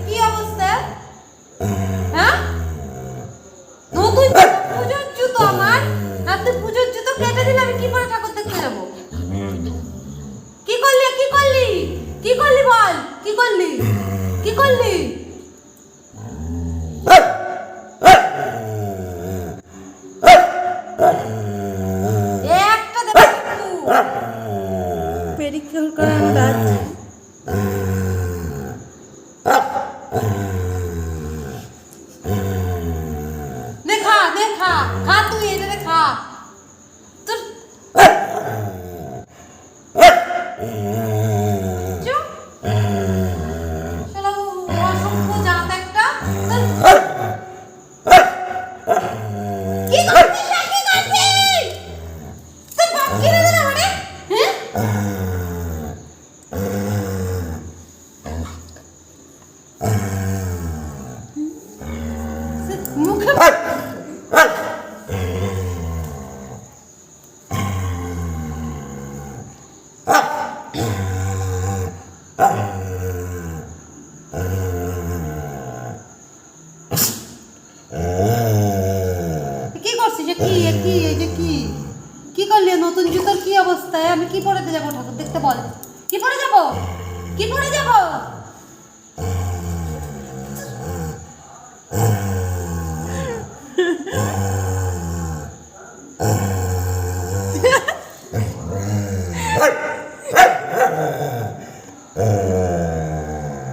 কি অবস্থা? হ্যাঁ, নতুন পুজোর জুতো আমার, আর তুই পুজোর জুতো কেটে দিলে আমি কি করে ঠাকুর দেখতে যাবো? কি করলি কি করলি কি করলি বল, কি করলি কি করলি? একটা দেখ পেডিকিউর করার কাজ। দেখা দেখা খা, তুই এটা খা। তোর কি করছিস কি করছিস? তোর বাপ কিনে দিল মানে? মুখে কি করছিস? কি করলি? নতুন জুতোর কি অবস্থায়? আমি কি পরে যাবো ঠাকুর দেখতে বল? কি পরে যাব? কি পরে যাব?